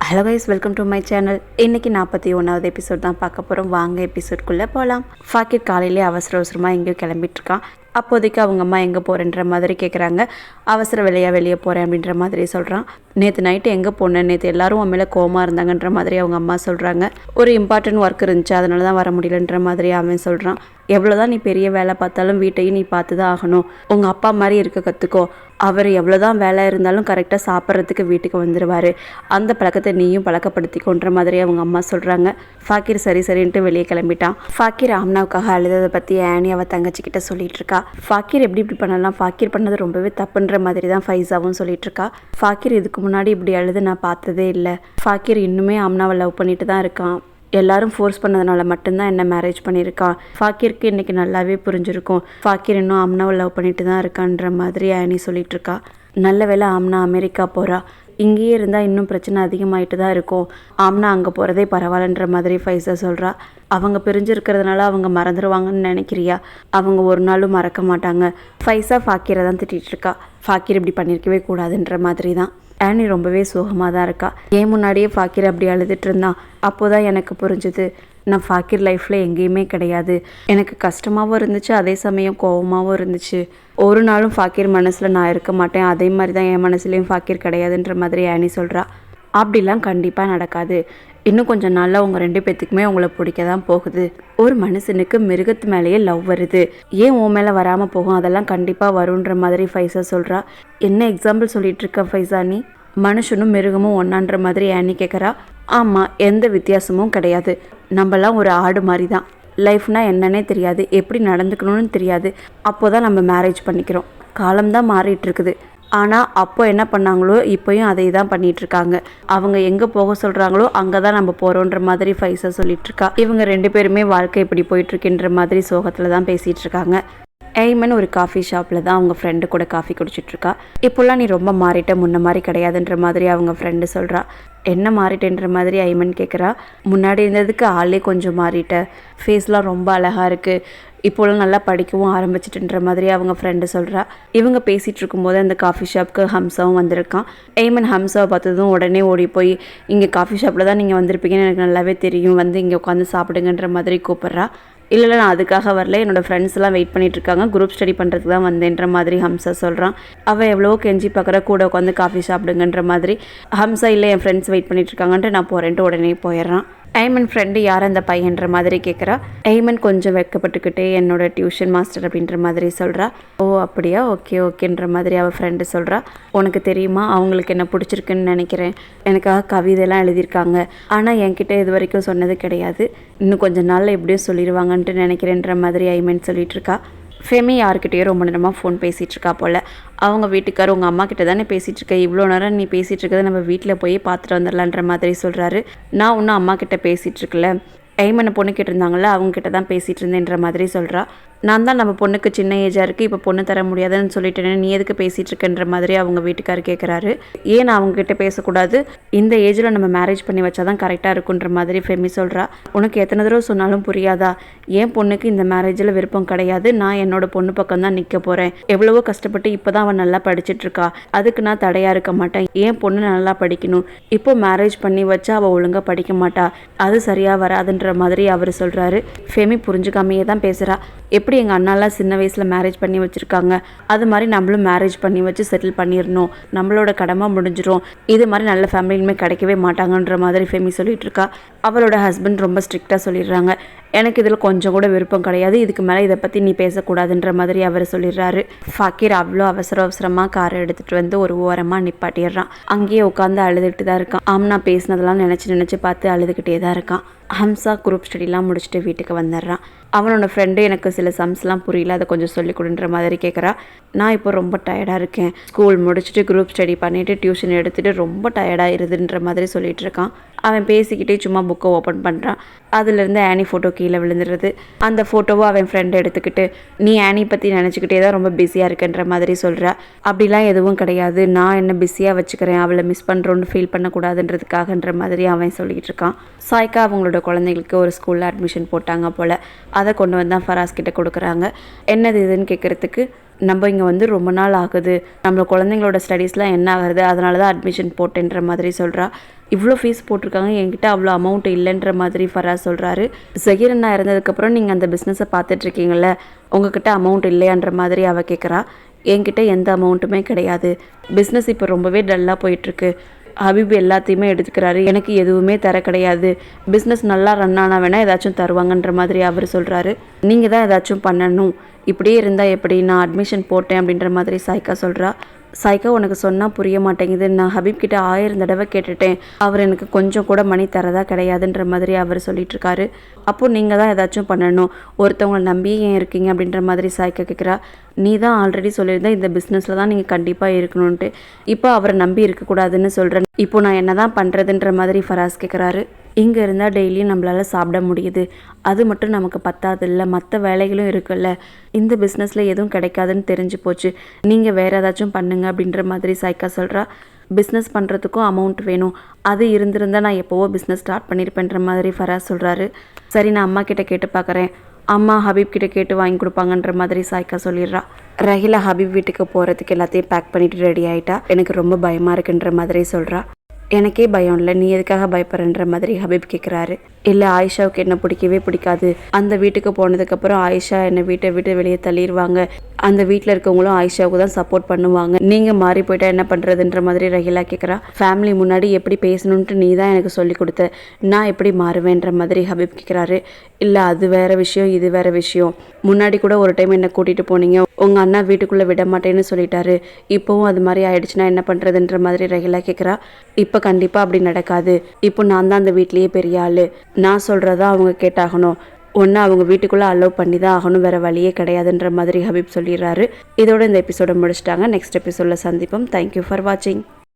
Hello guys, welcome to my channel. இன்றைக்கி 41வது episode தான் பார்க்க போகிறோம். வாங்க எபிசோட்குள்ளே போகலாம். ஃபாக்கிர் காலையிலே அவசர அவசரமாக எங்கேயோ கிளம்பிட்டுருக்கான். அப்போதைக்கு அவங்க அம்மா எங்கே போகிறேன்ற மாதிரி கேட்குறாங்க. அவசர வேலையாக வெளியே போகிறேன் அப்படின்ற மாதிரி சொல்கிறான். நேற்று நைட்டு எங்கே போனேன், நேற்று எல்லோரும் உன் மேலே கோவமாக இருந்தாங்கன்ற மாதிரி அவங்க அம்மா சொல்கிறாங்க. ஒரு இம்பார்ட்டன்ட் ஒர்க் இருந்துச்சு, அதனால தான் வர முடியலன்ற மாதிரி அவன் சொல்கிறான். எவ்வளோதான் நீ பெரிய வேலை பார்த்தாலும் வீட்டையும் நீ பார்த்து தான் ஆகணும். உங்கள் அப்பா மாதிரி இருக்க கற்றுக்கோ. அவர் எவ்வளோதான் வேலை இருந்தாலும் கரெக்டாக சாப்பிட்றதுக்கு வீட்டுக்கு வந்துடுவார். அந்த பழக்கத்தை நீயும் பழக்கப்படுத்திக்கோன்ற மாதிரி அவங்க அம்மா சொல்கிறாங்க. ஃபாக்கிர் சரி சரின்ட்டு வெளியே கிளம்பிட்டான். ஃபாக்கிர் ஆம்னாவுக்காக அழுததை பற்றி ஆனி அவள் தங்கச்சிக்கிட்ட சொல்லிட்டு இருக்கா. ஃபாக்கிர் இப்படி பண்ணலாம், ஃபாக்கிர் பண்ணது ரொம்பவே தப்புன்ற மாதிரி தான் ஃபைஸாவும் சொல்லிட்டு இருக்கா. ஃபாக்கிர் இதுக்கு முன்னாடி இப்படி அழுது நான் பார்த்ததே இல்லை. ஃபாக்கிர் இன்னுமே ஆம்னாவை லவ் பண்ணிட்டு தான் இருக்கான். எல்லாரும் ஃபோர்ஸ் பண்ணதுனால மட்டும்தான் என்ன மேரேஜ் பண்ணியிருக்கான். ஃபாக்கிருக்கு இன்றைக்கி நல்லாவே புரிஞ்சிருக்கும். ஃபாக்கிர் இன்னும் ஆம்னாவை லவ் பண்ணிட்டு தான் இருக்கான்ற மாதிரி ஆனி சொல்லிட்டு இருக்கா. நல்ல வேளை ஆம்னா அமெரிக்கா போகிறா. இங்கேயே இருந்தால் இன்னும் பிரச்சனை அதிகமாகிட்டு தான் இருக்கும். ஆம்னா அங்கே போகிறதே பரவாயில்லன்ற மாதிரி ஃபைஸா சொல்கிறா. அவங்க பிரிஞ்சிருக்கிறதுனால அவங்க மறந்துடுவாங்கன்னு நினைக்கிறியா? அவங்க ஒரு நாளும் மறக்க மாட்டாங்க. ஃபைஸா ஃபாக்கிரை தான் திட்டிகிட்டு இருக்கா. ஃபாக்கிர் இப்படி பண்ணியிருக்கவே கூடாதுன்ற மாதிரி தான். ஆனி ரொம்பவே சோகமாக தான் இருக்கா. ஏன் முன்னாடியே ஃபாக்கிர் அப்படி அழுதுட்டு இருந்தான். அப்போ தான் எனக்கு புரிஞ்சுது, நான் ஃபாக்கிர் லைஃப்பில் எங்கேயுமே கிடையாது. எனக்கு கஷ்டமாகவும் இருந்துச்சு, அதே சமயம் கோபமாகவும் இருந்துச்சு. ஒரு நாளும் ஃபாக்கிர் மனசில் நான் இருக்க மாட்டேன், அதே மாதிரி தான் என் மனசுலேயும் ஃபாக்கிர் கிடையாதுன்ற மாதிரி ஆனி சொல்கிறா. அப்படிலாம் கண்டிப்பாக நடக்காது. இன்னும் கொஞ்சம் நாளில் உங்கள் 2 பேர்த்துக்குமே உங்களை பிடிக்க தான் போகுது. ஒரு மனுஷனுக்கு மிருகத்து மேலேயே லவ் வருது, ஏன் உன் மேலே வராமல் போகும்? அதெல்லாம் கண்டிப்பாக வருன்ற மாதிரி ஃபைஸா சொல்கிறா. என்ன எக்ஸாம்பிள் சொல்லிட்டு இருக்க ஃபைஸா நீ? மனுஷனும் மிருகமும் ஒன்றான்ற மாதிரி ஆனி கேட்குறா. ஆமாம், எந்த வித்தியாசமும் கிடையாது. நம்மலாம் ஒரு ஆடு மாதிரி தான். லைஃப்னால் என்னன்னே தெரியாது, எப்படி நடந்துக்கணும்னு தெரியாது. அப்போ தான் நம்ம மேரேஜ் பண்ணிக்கிறோம். காலம்தான் மாறிட்டு இருக்குது. ஆனால் அப்போ என்ன பண்ணாங்களோ இப்போயும் அதை தான் பண்ணிகிட்ருக்காங்க. அவங்க எங்கே போக சொல்கிறாங்களோ அங்கே தான் நம்ம போகிறோன்ற மாதிரி ஃபைஸா சொல்லிகிட்ருக்கா. இவங்க 2 பேருமே வாழ்க்கை இப்படி போயிட்டுருக்குன்ற மாதிரி சோகத்தில் தான் பேசிகிட்டு இருக்காங்க. ஐமன் ஒரு காஃபி ஷாப்பில் தான் அவங்க ஃப்ரெண்டு கூட காஃபி குடிச்சிட்ருக்கா. இப்போல்லாம் நீ ரொம்ப மாறிட்ட, முன்ன மாதிரி கிடையாதுன்ற மாதிரி அவங்க ஃப்ரெண்டு சொல்கிறா. என்ன மாறிட்டேன்ற மாதிரி ஐமன் கேட்குறா. முன்னாடி இருந்ததுக்கு ஆளே கொஞ்சம் மாறிட்ட, ஃபேஸ்லாம் ரொம்ப அழகாக இருக்குது, இப்போலாம் நல்லா படிக்கவும் ஆரம்பிச்சிட்டுன்ற மாதிரி அவங்க ஃப்ரெண்டு சொல்கிறா. இவங்க பேசிகிட்டு இருக்கும்போது அந்த காஃபி ஷாப்புக்கு ஹம்சாவும் வந்திருக்கான். ஐமன் ஹம்சாவை பார்த்ததும் உடனே ஓடி போய், இங்கே காஃபி ஷாப்பில் தான் நீங்கள் வந்திருப்பீங்கன்னு எனக்கு நல்லாவே தெரியும், வந்து இங்கே உட்காந்து சாப்பிடுங்கன்ற மாதிரி கூப்பிட்றா. இல்லை நான் அதுக்காக வரல, என்னோடய ஃப்ரெண்ட்ஸ்லாம் வெயிட் பண்ணிகிட்ருக்காங்க, குரூப் ஸ்டடி பண்ணுறதுக்கு தான் வந்தேன்ற மாதிரி ஹம்சா சொல்கிறான். அவள் எவ்வளோ கெஞ்சி பார்க்குற, கூட உட்காந்து காஃபி சாப்பிடுங்கன்ற மாதிரி. ஹம்சா இல்லை, என் ஃப்ரெண்ட்ஸ் வெயிட் பண்ணிகிட்ருக்காங்கன்ட்டு நான் போகிறேன்ட்டு உடனே போயிடுறான். ஐமன் ஃப்ரெண்டு யார் அந்த பையன்ற மாதிரி கேட்குறா. ஐமன் கொஞ்சம் வெட்கப்பட்டுக்கிட்டே என்னோடய டியூஷன் மாஸ்டர் அப்படின்ற மாதிரி சொல்கிறா. ஓ அப்படியா, ஓகே ஓகேன்ற மாதிரி அவள் ஃப்ரெண்டு சொல்கிறா. உனக்கு தெரியுமா, அவங்களுக்கு என்ன பிடிச்சிருக்குன்னு நினைக்கிறேன், எனக்காக கவிதைலாம் எழுதியிருக்காங்க, ஆனால் என்கிட்ட இது வரைக்கும் சொன்னது கிடையாது, இன்னும் கொஞ்சம் நாளில் எப்படியும் சொல்லிடுவாங்கன்ட்டு நினைக்கிறேன்ற மாதிரி ஐமன் சொல்லிட்டு இருக்கா. ஃபெமி யார்கிட்டயோ ரொம்ப நேரமாக ஃபோன் பேசிகிட்ருக்கா போல். அவங்க வீட்டுக்கார், உங்கள் அம்மா கிட்ட தானே பேசிகிட்ருக்க, இவ்வளோ நேரம் நீ பேசிகிட்டு இருக்கிறத நம்ம வீட்டில் போய் பார்த்துட்டு வந்துடலான்ற மாதிரி சொல்கிறாரு. நான் இன்னும் அம்மா கிட்ட பேசிகிட்ருக்கல, ஐமனை பொண்ணு கேட்டிருந்தாங்களே அவங்ககிட்ட தான் பேசிகிட்டு இருந்தேன்ற மாதிரி சொல்கிறா. நான் தான் நம்ம பொண்ணுக்கு சின்ன ஏஜாக இருக்குது, இப்போ பொண்ணு தர முடியாதுன்னு சொல்லிட்டேன்னு நீ எதுக்கு பேசிகிட்டு இருக்கன்ற மாதிரி அவங்க வீட்டுக்கார் கேட்குறாரு. ஏன் நான் அவங்ககிட்ட பேசக்கூடாது, இந்த ஏஜில் நம்ம மேரேஜ் பண்ணி வச்சா தான் கரெக்டாக இருக்குன்ற மாதிரி ஃபெமி சொல்கிறா. உனக்கு எத்தனை தடவை சொன்னாலும் புரியாதா? என் பொண்ணுக்கு இந்த மேரேஜில் விருப்பம் கிடையாது, நான் என்னோட பொண்ணு பக்கம் தான் நிற்க போகிறேன். எவ்வளவோ கஷ்டப்பட்டு இப்போ தான் அவன் நல்லா படிச்சுட்ருக்கா, அதுக்கு நான் தடையாக இருக்க மாட்டேன். என் பொண்ணு நல்லா படிக்கணும், இப்போ மேரேஜ் பண்ணி வச்சா அவள் ஒழுங்காக படிக்க மாட்டா, அது சரியாக வராதுன்ற மாதிரி அவர் சொல்கிறாரு. ஃபெமி புரிஞ்சுக்காமையே தான் பேசுகிறா. எப்படி எங்கள் அண்ணாலாம் சின்ன வயசில் மேரேஜ் பண்ணி வச்சுருக்காங்க, அது மாதிரி நம்மளும் மேரேஜ் பண்ணி வச்சு செட்டில் பண்ணிடணும், நம்மளோட கடமை முடிஞ்சிடும், இது மாதிரி நல்ல ஃபேமிலியுமே கிடைக்கவே மாட்டாங்கன்ற மாதிரி ஃபெமி சொல்லிட்டு இருக்கா. அவளோட ஹஸ்பண்ட் ரொம்ப ஸ்ட்ரிக்டாக சொல்லிடுறாங்க. எனக்கு இதில் கொஞ்சம் கூட விருப்பம் கிடையாது, இதுக்கு மேலே இதை பற்றி நீ பேசக்கூடாதுன்ற மாதிரி அவர் சொல்லிடுறாரு. ஃபாக்கிர் அவ்வளோ அவசரமாக காரை எடுத்துகிட்டு வந்து ஒரு ஓரமாக நிப்பாட்டிடுறான். அங்கேயே உட்காந்து அழுதுகிட்டு தான் இருக்கான். ஆம்னா பேசினதெல்லாம் நினச்சி பார்த்து அழுதுகிட்டே தான் இருக்கான். ஹம்சா குரூப் ஸ்டடிலாம் முடிச்சுட்டு வீட்டுக்கு வந்துடுறான். அவனோட ஃப்ரெண்டு எனக்கு சில சம்ஸ்லாம் புரியல, அதை கொஞ்சம் சொல்லிக் கொடுன்ற மாதிரி கேட்குறா. நான் இப்போ ரொம்ப டயர்டாக இருக்கேன், ஸ்கூல் முடிச்சுட்டு குரூப் ஸ்டடி பண்ணிவிட்டு டியூஷன் எடுத்துகிட்டு ரொம்ப டயர்டாகிருதுன்ற மாதிரி சொல்லிட்டு இருக்கான். அவன் பேசிக்கிட்டே சும்மா புக்கை ஓப்பன் பண்ணுறான். அதுலேருந்து ஆனி ஃபோட்டோ கீழே விழுந்துடுறது. அந்த ஃபோட்டோவை அவன் ஃப்ரெண்டு எடுத்துக்கிட்டு, நீ ஆனி பற்றி நினச்சிக்கிட்டே தான் ரொம்ப பிஸியாக இருக்குன்ற மாதிரி சொல்கிறா. அப்படிலாம் எதுவும் கிடையாது, நான் என்ன பிஸியாக வச்சுக்கிறேன், அவளை மிஸ் பண்ணுறோன்னு ஃபீல் பண்ணக்கூடாதுன்றதுக்காகன்ற மாதிரி அவன் சொல்லிகிட்டு இருக்கான். சாய்க்கா அவங்களோட குழந்தைங்களுக்கு ஒரு ஸ்கூலில் அட்மிஷன் போட்டாங்க போல், அதை கொண்டு வந்தால் ஃபராஸ் கிட்ட கொடுக்குறாங்க. என்னது இதுன்னு கேட்குறதுக்கு நம்ம இங்கே வந்து ரொம்ப நாள் ஆகுது, நம்ம குழந்தைங்களோட ஸ்டடீஸ்லாம் என்ன ஆகுது, அதனால தான் அட்மிஷன் போட்டேன்ற மாதிரி சொல்கிறா. இவ்வளோ ஃபீஸ் போட்டிருக்காங்க, என்கிட்ட அவ்வளோ அமௌண்ட் இல்லைன்ற மாதிரி ஃபராஸ் சொல்கிறாரு. ஜஹீர் அண்ணா இறந்ததுக்கப்புறம் நீங்கள் அந்த பிஸ்னஸை பார்த்துட்ருக்கீங்கள, உங்ககிட்ட அமௌண்ட் இல்லையான்ற மாதிரி அவள் கேட்குறா. என்கிட்ட எந்த அமௌண்ட்டுமே கிடையாது, பிஸ்னஸ் இப்போ ரொம்பவே டல்லாக போயிட்டுருக்கு, ஹபீப் எல்லாத்தையுமே எடுத்துக்கிறாரு, எனக்கு எதுவுமே தர கிடையாது, பிஸ்னஸ் நல்லா ரன் ஆனால் வேணால் ஏதாச்சும் தருவாங்கன்ற மாதிரி அவர் சொல்கிறாரு. நீங்கள் தான் ஏதாச்சும் பண்ணணும், இப்படியே இருந்தால் எப்படி, நான் அட்மிஷன் போட்டேன் அப்படின்ற மாதிரி சாய்க்கா சொல்கிறா. சாய்க்கா, உனக்கு சொன்னால் புரிய மாட்டேங்குது, நான் ஹபீப் கிட்ட 1000 தடவை கேட்டுட்டேன், அவர் எனக்கு கொஞ்சம் கூட மணி தரதா கிடையாதுன்ற மாதிரி அவர் சொல்லிட்டு இருக்காரு. அப்போது நீங்கள் தான் ஏதாச்சும் பண்ணணும், ஒருத்தவங்களை நம்பியே ஏன் இருக்கீங்க அப்படின்ற மாதிரி சாய்க்கா கேட்குறா. நீ தான் ஆல்ரெடி சொல்லியிருந்த இந்த பிஸ்னஸில் தான் நீங்கள் கண்டிப்பாக இருக்கணும்ன்ட்டு, இப்போ அவரை நம்பி இருக்கக்கூடாதுன்னு சொல்கிறேன், இப்போ நான் என்ன தான் பண்ணுறதுன்ற மாதிரி ஃபராஸ் கேட்குறாரு. இங்கே இருந்தால் டெய்லியும் நம்மளால் சாப்பிட முடியுது, அது மட்டும் நமக்கு பத்தாது இல்லை, மற்ற வேலைகளும் இருக்குல்ல, இந்த பிஸ்னஸில் எதுவும் கிடைக்காதுன்னு தெரிஞ்சு போச்சு, நீங்கள் வேறு ஏதாச்சும் பண்ணுங்க அப்படின்ற மாதிரி சாய்க்கா சொல்கிறா. பிஸ்னஸ் பண்ணுறதுக்கும் அமௌண்ட் வேணும், அது இருந்திருந்தால் நான் எப்போவோ பிஸ்னஸ் ஸ்டார்ட் பண்ணியிருப்பேன்ற மாதிரி ஃபராஸ் சொல்கிறாரு. சரி, நான் அம்மா கிட்ட கேட்டு பார்க்குறேன், அம்மா ஹபீப் கிட்ட கேட்டு வாங்கி கொடுப்பாங்கன்ற மாதிரி சாய்க்கா சொல்லிடுறா. ரஹீலா ஹபீப் வீட்டுக்கு போகிறதுக்கு எல்லாத்தையும் பேக் பண்ணிட்டு ரெடி ஆகிட்டா. எனக்கு ரொம்ப பயமாக இருக்குன்ற மாதிரி சொல்கிறா. எனக்கே பயம் இல்லை, நீ எதுக்காக பயப்படுறன்ற மாதிரி ஹபீப் கேட்குறாரு. இல்லை, ஆயிஷாவுக்கு என்ன பிடிக்கவே பிடிக்காது, அந்த வீட்டுக்கு போனதுக்கப்புறம் ஆயிஷா என்னை வீட்டை விட்டு வெளியே தள்ளிடுவாங்க, அந்த வீட்டில் இருக்கவங்களும் ஆயிஷாவுக்கு தான் சப்போர்ட் பண்ணுவாங்க, நீங்கள் மாறி போயிட்டா என்ன பண்ணுறதுன்ற மாதிரி ரஹீலா கேட்குறா. ஃபேமிலி முன்னாடி எப்படி பேசணுன்ட்டு நீ தான் எனக்கு சொல்லி கொடுத்த, நான் எப்படி மாறுவேன்ற மாதிரி ஹபீப் கேட்குறாரு. இல்லை, அது வேறு விஷயம், இது வேறு விஷயம், முன்னாடி கூட ஒரு டைம் என்னை கூட்டிகிட்டு போனீங்க, உங்கள் அண்ணா வீட்டுக்குள்ளே விட மாட்டேன்னு சொல்லிட்டாரு, இப்போவும் அது மாதிரி ஆயிடுச்சுன்னா என்ன பண்ணுறதுன்ற மாதிரி ரஹீலா கேட்குறா. இப்போ கண்டிப்பாக அப்படி நடக்காது, இப்போ நான் தான் அந்த வீட்லேயே பெரிய ஆள், நான் சொல்கிறதா அவங்க கேட்டாகணும், ஒன்று அவங்க வீட்டுக்குள்ளே அலோவ் பண்ணி தான் ஆகணும், வேறு வழியே கிடையாதுன்ற மாதிரி ஹபீப் சொல்லிடுறாரு. இதோட இந்த எபிசோடை முடிச்சிட்டாங்க. நெக்ஸ்ட் எபிசோடில் சந்திப்போம். தேங்க்யூ ஃபார் வாட்சிங்.